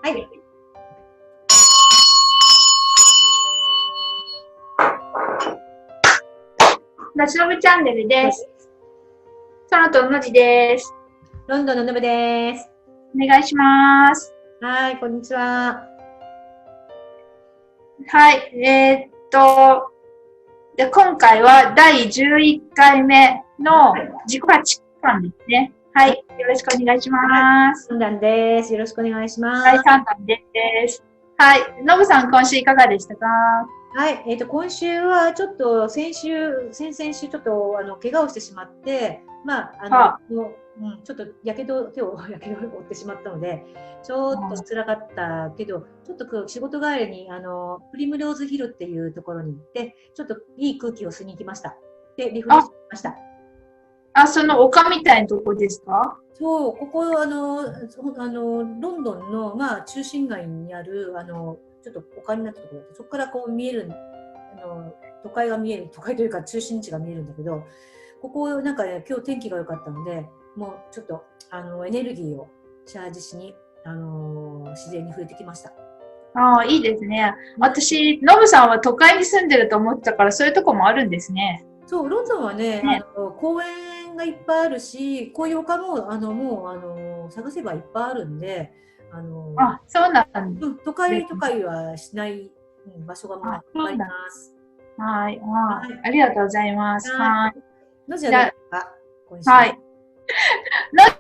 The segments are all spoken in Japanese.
はい。なしのぶチャンネルです。そのとのじです。ロンドンののぶです。お願いします。はい、こんにちは。はい、で今回は第11回目の自己価値観ですね。はい、よろしくお願いします。3弾です。よろしくお願いします。第3弾です。はい、のぶさん、今週いかがでしたか？はい、今週はちょっと先々週ちょっと怪我をしてしまって、ちょっと手をやけどを負ってしまったので、ちょっと辛かったけど、ちょっと仕事帰りにプリムローズヒルっていうところに行って、ちょっといい空気を吸いに行きました。で、リフレッシュしました。その丘みたいなとこですか？そう、ここロンドンの中心街にあるちょっと丘になったところで、そこからこう見える都会が見える、都会というか中心地が見えるんだけど、ここなんかね、今日天気が良かったので、もうちょっとエネルギーをチャージしに自然に触れてきました。いいですね。私、ノブさんは都会に住んでると思ってたから、そういうとこもあるんですね。そう、ロンドンはね、公園がいっぱいあるし、こういう丘ももう探せばいっぱいあるんで、そうなんです。都会はしない場所がもうあります。はい、ありがとうございます。はい。のじははい。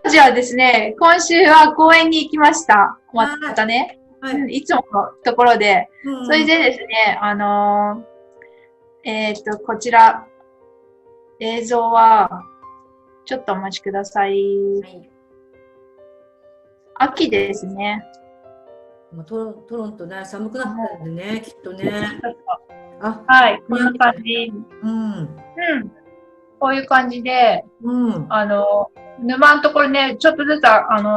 のじはですね、今週は公園に行きました。またね。いつものところで。それでですね、こちら、映像は、ちょっとお待ちください。秋ですね。トロントね、寒くなったんでね、きっとね。はい、こんな感じ。こういう感じで、沼のところね、ちょっとずつ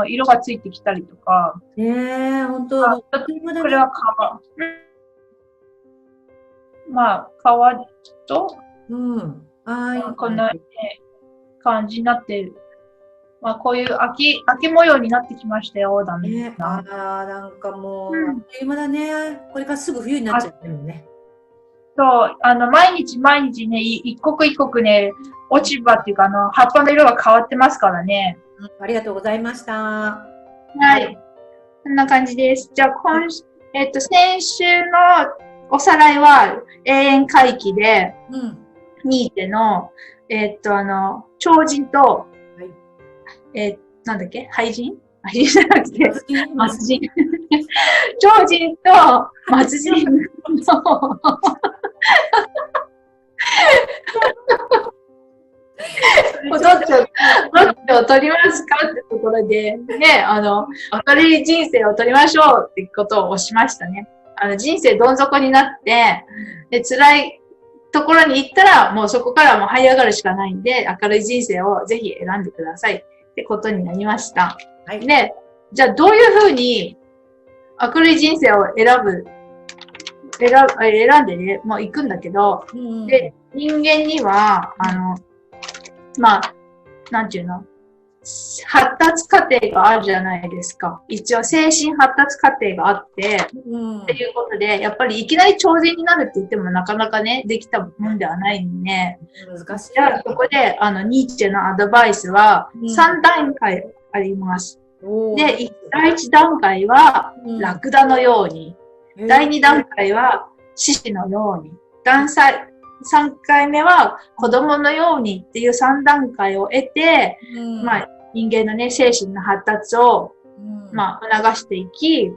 色がついてきたりとか。本当。これは川。川と、こんな感じになってる。こういう秋模様になってきましたよ、だね。なんかもう、あっという間だね。これからすぐ冬になっちゃうよね。そう、毎日ね、一刻一刻ね、落ち葉っていうか、葉っぱの色が変わってますからね。ありがとうございました。はい。こんな感じです。じゃあ、先週のおさらいは、永遠回帰で、ニーチェの、超人と、なんだっけ廃人じゃなくて、末人。超人と末人の、どっちを取りますかってところで、ね、明るい人生を取りましょうってことをしましたね。人生どん底になって、で、辛いところに行ったら、もうそこからもう這い上がるしかないんで、明るい人生をぜひ選んでくださいってことになりました。で、じゃあどういうふうに明るい人生を選んでね、もう行くんだけど、で、人間には、なんていうの、発達過程があるじゃないですか。一応精神発達過程があって、っていうことで、やっぱりいきなり超人になるって言ってもなかなかね、できたもんではないんで、難しい。じゃあそこで、ニーチェのアドバイスは3段階あります。で、第1段階はラクダのように、第2段階は獅子のように、3回目は子供のようにっていう3段階を得て、人間のね、精神の発達を、促していき、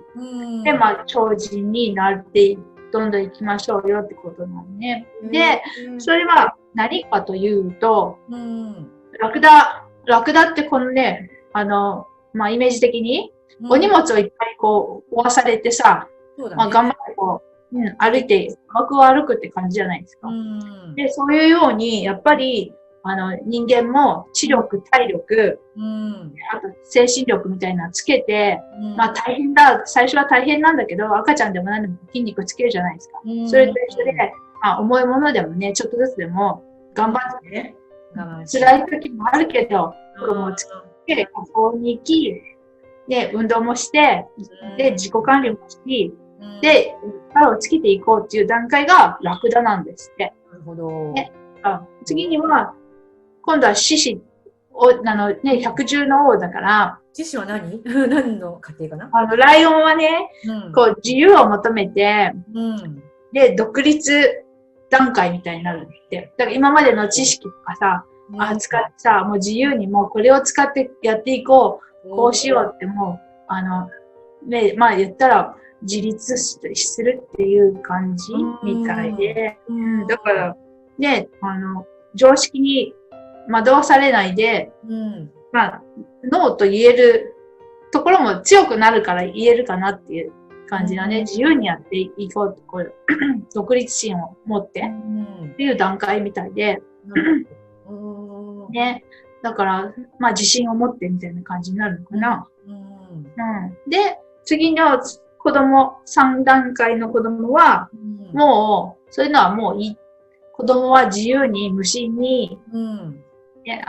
で、超人になってどんどん行きましょうよってことなんね。で、それは何かというと、ラクダってこのね、イメージ的に、お荷物をいっぱいこう、負わされてさ、頑張ってこう、歩いて、砂漠を歩くって感じじゃないですか。で、そういうように、やっぱり、人間も知力、体力、あと精神力みたいなのつけて、大変だ、最初は大変なんだけど、赤ちゃんでも何でも筋肉つけるじゃないですか。それと一緒で、重いものでもね、ちょっとずつでも頑張ってね、辛い時もあるけど、子供をつけて学校に行き、で、運動もして、で、自己管理もし、うん、で、力をつけていこうっていう段階がラクダなんですって。なるほど。ね、次には、今度は獅子ね、百獣の王だから、獅子は何何の家庭かな？ライオンはね、うん、こう、自由を求めて、うん、で、独立段階みたいになるって。だから今までの知識とかさ、使ってさ、もう自由にもうこれを使ってやっていこう、こうしようってもう、ね、まあ言ったら自立するっていう感じみたいで、だからね、常識に惑わされないで、まあ、ノーと言えるところも強くなるから言えるかなっていう感じだね。自由にやっていこうと、こう独立心を持ってっていう段階みたいで、ね。だから、まあ自信を持ってみたいな感じになるのかな。で、次の子供、3段階の子供は、もう、そういうのはもういい。子供は自由に、無心に、ね、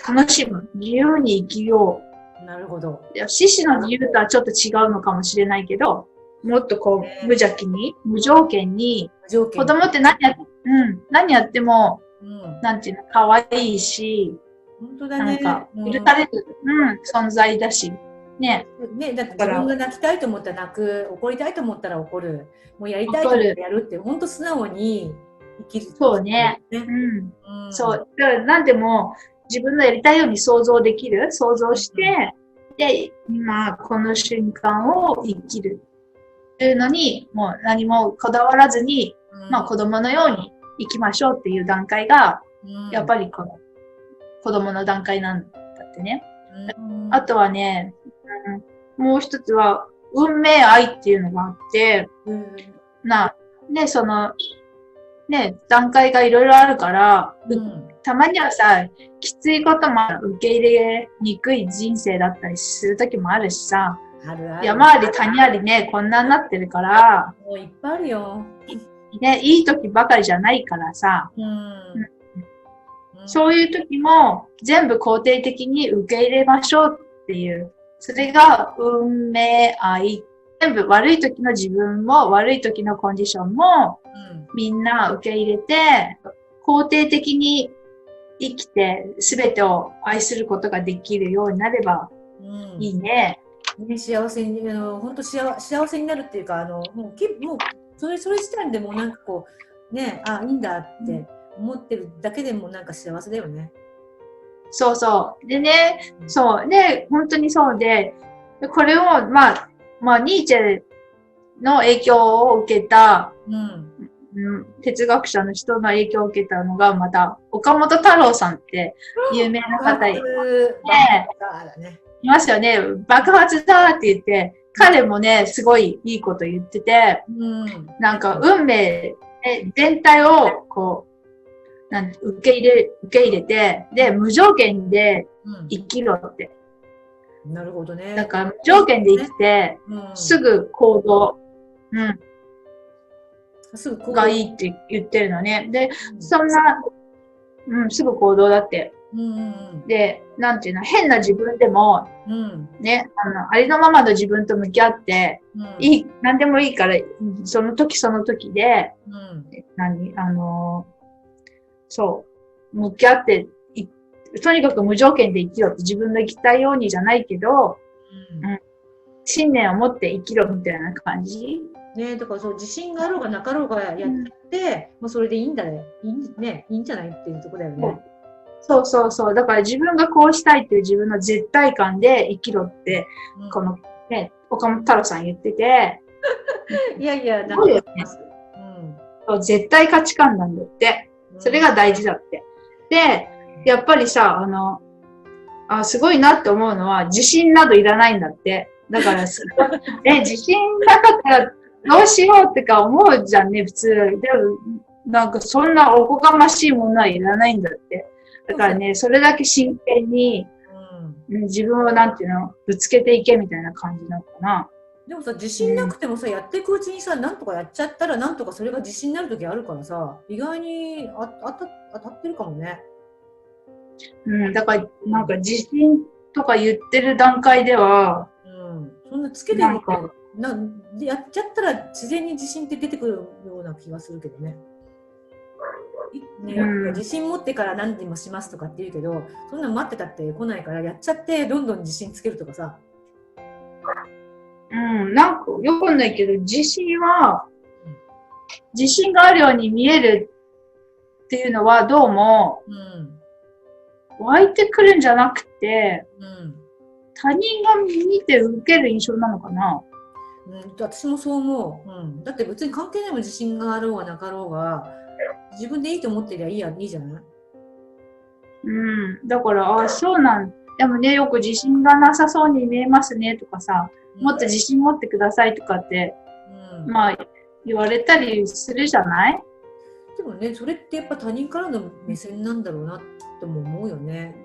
楽しむ。自由に生きよう。なるほど。獅子の自由とはちょっと違うのかもしれないけど、もっとこう、無邪気に、無条件に、子供って何やっても、なんていうの、可愛いし、本当だね。なんか、許される、存在だし。ね。ね、だって自分が泣きたいと思ったら泣く、怒りたいと思ったら怒る、もうやりたいと思ったらやるって、本当素直に生きる。そうね。そう。だから何でも自分のやりたいように想像できる。想像して、で、今この瞬間を生きる。というのに、もう何もこだわらずに、まあ子供のように生きましょうっていう段階が、やっぱりこの子供の段階なんだってね。あとはね、もう一つは、運命愛っていうのがあって、ね、その、ね、段階がいろいろあるから、たまにはさ、きついことも受け入れにくい人生だったりするときもあるしさ、山あり谷ありね、こんなになってるから、もういっぱいあるよ。ね、いい時ばかりじゃないからさ、そういう時も全部肯定的に受け入れましょうっていう、それが運命愛。全部悪い時の自分も悪い時のコンディションもみんな受け入れて、肯定的に生きて全てを愛することができるようになればいいね。幸せに、本当幸せになるっていうか、もうそれ自体でもなんかこう、ね、いいんだって思ってるだけでもなんか幸せだよね。そうそう。でね、そう。で、本当にそうで、これを、まあ、ニーチェの影響を受けた、哲学者の人の影響を受けたのが、また、岡本太郎さんって有名な方いますよね。爆発だって言って、彼もね、すごいいいこと言ってて、なんか運命全体をこう、受け入れて、で、無条件で生きろって。なるほどね。だから無条件で生きて、すぐ行動、がいいって言ってるのね。で、そんな、すぐ行動だって。で、なんていうの、変な自分でも、ね、ありのままの自分と向き合って、何でもいいから、その時その時で、そう、向き合って、とにかく無条件で生きろって自分の生きたいようにじゃないけど、信念を持って生きろみたいな感じ。ね、だからそう自信があろうがなかろうがやって、もうそれでいいんだね。いいんじゃないっていうところだよね。そうそうそう。だから自分がこうしたいっていう自分の絶対感で生きろって、このね、岡本太郎さん言ってて。いやいや、なんか、そう、絶対価値観なんだって。それが大事だって。で、やっぱりさ、すごいなって思うのは、自信などいらないんだって。だから、自信なかったらどうしようってか思うじゃんね、普通。でも、なんかそんなおこがましいものはいらないんだって。だからね、それだけ真剣に、自分をなんていうの、ぶつけていけみたいな感じなのかな。でもさ、自信なくてもさ、やっていくうちにさ、なんとかやっちゃったら、なんとかそれが自信になる時あるからさ、意外に当たってるかもね。だから、なんか自信とか言ってる段階では、つけてるとやっちゃったら自然に自信って出てくるような気がするけどね。自信持ってから何でもしますとかって言うけど、そんなの待ってたって来ないからやっちゃってどんどん自信つけるとかさ。なんかよくないけど、自信があるように見えるっていうのはどうも、湧いてくるんじゃなくて、他人が見て受ける印象なのかな。私もそう思う。だって別に関係ないもん、自信があろうがなかろうが、自分でいいと思ってりゃいいじゃない？だから、そうなんでもね、よく自信がなさそうに見えますねとかさ、もっと自信持ってくださいとかって、まあ、言われたりするじゃない？でもね、それってやっぱ他人からの目線なんだろうなとも思うよね。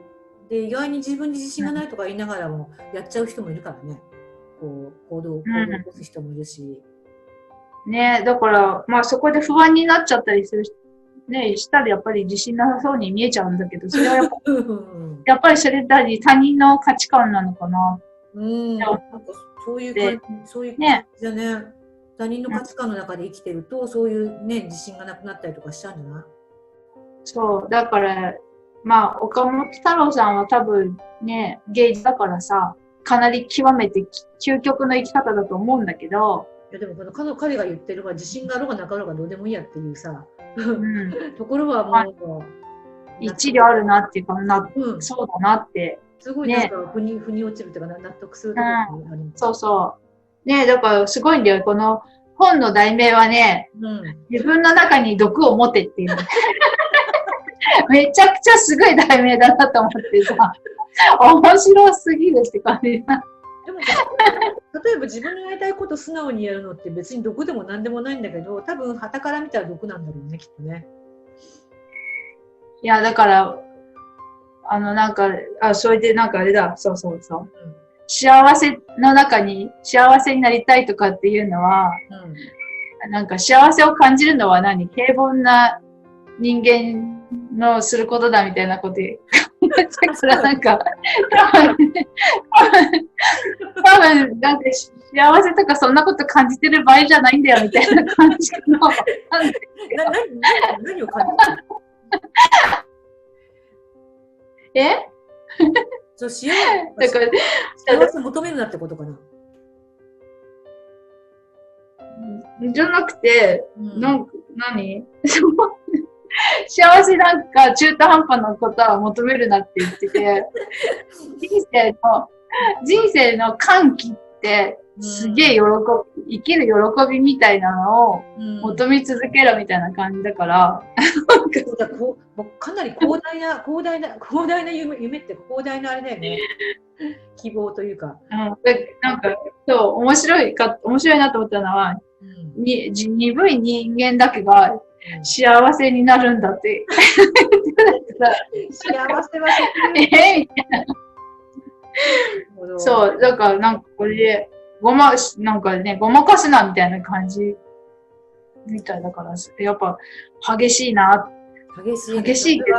で、意外に自分に自信がないとか言いながらもやっちゃう人もいるからね。こう行動を起こす人もいるし。ね、だから、まあそこで不安になっちゃったりするね、したらやっぱり自信なさそうに見えちゃうんだけど、それはやっぱりそれだり他人の価値観なのかな。なんかそういう感じだね。他人の価値観の中で生きてると、そういうね、自信がなくなったりとかしちゃうんじゃない？そう、だから、まあ、岡本太郎さんは多分ね、芸術だからさ、かなり極めて究極の生き方だと思うんだけど、いやでも彼が言ってるのは自信があろうがなかろうがどうでもいいやっていうさ、ところはもう一理あるなっていうかそうだなってすごいなんか腑に落ちるというか納得するところがある、そうそうね、だからすごいんだよ。この本の題名はね、自分の中に毒を持てっていうめちゃくちゃすごい題名だなと思ってさ、面白すぎるって感じ。でも例えば自分のやりたいこと素直にやるのって別に毒でも何でもないんだけど、多分傍から見たら毒なんだろうね、きっとね。いや、だからなんかそれでなんかあれだ、そう、幸せの中に幸せになりたいとかっていうのは、なんか幸せを感じるのは平凡な人間のすることだみたいなこと言う。それはなんか、多分なんか幸せとかそんなこと感じてる場合じゃないんだよみたいな感じの。何を感じてる？そう幸せ求めるなってことかな。じゃなくて、幸せなんか中途半端なことは求めるなって言ってて、人生の歓喜ってすげえ生きる喜びみたいなのを求め続けろみたいな感じだから、かなり広大な夢って広大なあれだよね。希望というか。なんかそう面白いなと思ったのは、鈍い人間だけが幸せになるんだって。幸せはみたいな。そう、だからなんかこれでごまかすなみたいな感じみたいだから、やっぱ激しいな。激しいけど、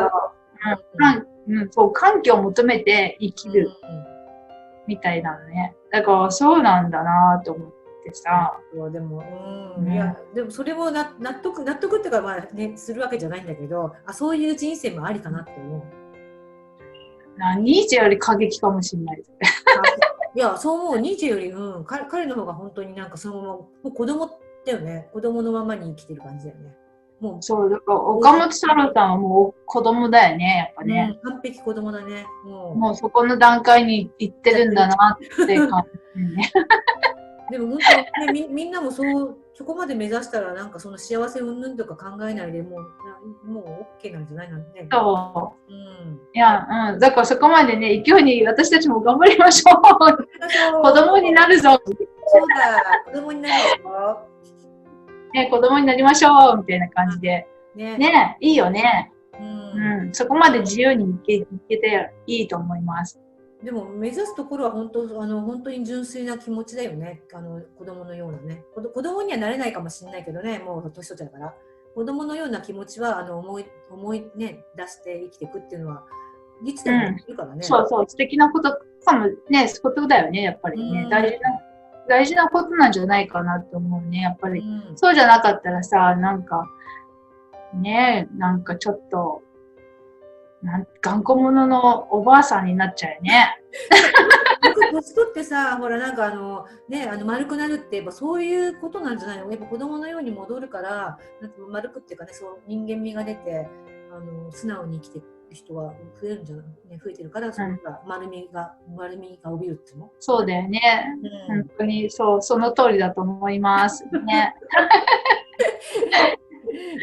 そう、環境を求めて生きるみたいなのね。だからそうなんだなと思ってさ。でも、いや、でもそれも納得っていうか、まあね、するわけじゃないんだけど、そういう人生もありかなって思う。ニーチェより過激かもしれない。いや、そう思う。ニーチェより、彼の方が本当になんかそのまま、もう子供だよね。子供のままに生きてる感じだよね。もうそう、だから岡本太郎さんはもう子供だよね、やっぱね。完璧子供だね。もうそこの段階に行ってるんだなって感じね。でも本当に、ね、みんなもそこまで目指したらなんかその幸せ云々とか考えないでもう OK なんじゃないのね。そう。いや、だからそこまでね、勢いに私たちも頑張りましょう。子供になるぞ。そうだ、子供になるぞ。ね、子供になりましょうみたいな感じで。ね、いいよね。そこまで自由にいけていいと思います。でも目指すところは本当に純粋な気持ちだよね。子供のようなね。子供にはなれないかもしれないけどね、もう年取っちゃうから。子供のような気持ちは思いね出して生きていくっていうのはいつでもできるからね。そう、素敵なことかもね、ことだよね、やっぱりね。大事な。大事なことなんじゃないかなと思うね、やっぱり。うん、そうじゃなかったらさ、なんか、ねえ、なんかちょっと、頑固者のおばあさんになっちゃうよね。よく年取ってさ、ほらなんかね、丸くなるってやっぱそういうことなんじゃないの？やっぱ子供のように戻るから、なんか丸くっていうかね、そう人間味が出て、素直に生きてる人は増えるんじゃない？ね、増えてるから、その丸みが帯びるっていうの？そうだよね。うん。本当にそう、その通りだと思います。ね。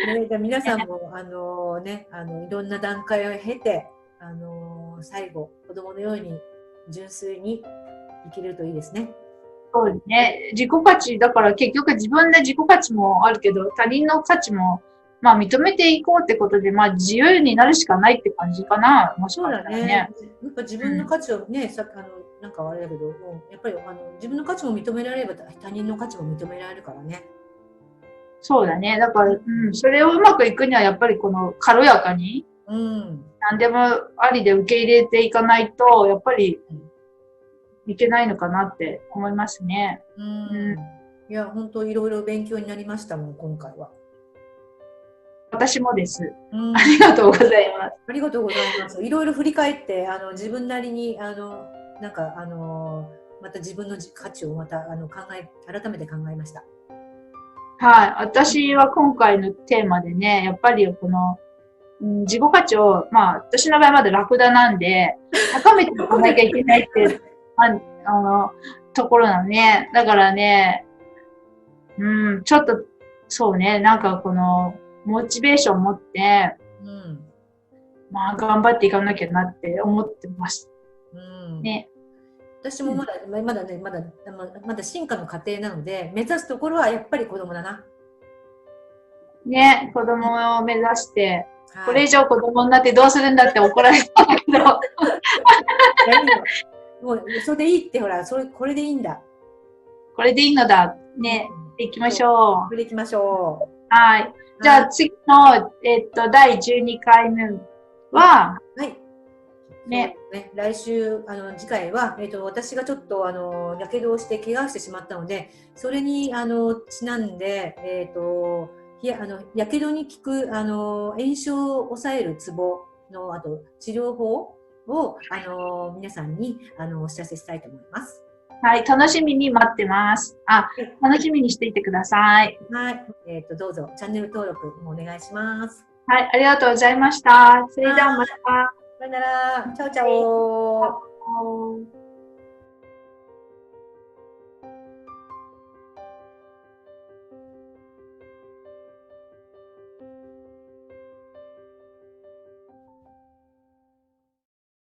ね、じゃあ皆さんもね、いろんな段階を経て、最後子供のように純粋に生きれるといいですね。そうですね。自己価値、だから結局自分で自己価値もあるけど、他人の価値も、まあ認めていこうってことで、まあ自由になるしかないって感じかな。もしそうかしたらね。だね。やっぱ自分の価値をね、なんかあれだけど、やっぱり自分の価値も認められれば他人の価値も認められるからね。そうだね。だから、それをうまくいくにはやっぱりこの軽やかに、うん。何でもありで受け入れていかないと、やっぱりいけないのかなって思いますね。うん。いや、本当いろいろ勉強になりましたもん、今回は。私もです。うん。ありがとうございます。ありがとうございます。いろいろ振り返って、自分なりに、なんか、また自分の価値をまた、改めて考えました。はい。私は今回のテーマでね、やっぱりこの、自己価値を、まあ、私の場合まだラクダなんで、高めていかなきゃいけないって、ところなのね。だからね、ちょっと、そうね、なんかこの、モチベーションを持って、まあ、頑張っていかなきゃなって思ってます。ね。私もまだ進化の過程なので、目指すところはやっぱり子供だな。ね、子供を目指して、はい、これ以上子供になってどうするんだって怒られたんだけど。もうそれでいいって、ほら、これでいいんだ。これでいいのだ。ね、行きましょう。これでいきましょう。はい。じゃあ次の、第12回目は、はい。ね。来週、次回は、私がちょっと、やけどをして怪我してしまったので、それに、ちなんで、やけどに効く、炎症を抑えるツボの、あと、治療法を、皆さんに、お知らせしたいと思います。はい、楽しみに待ってます。楽しみにしていてください。はい。どうぞ、チャンネル登録もお願いします。はい、ありがとうございました。それではまた。さよなら。チャオチャオ。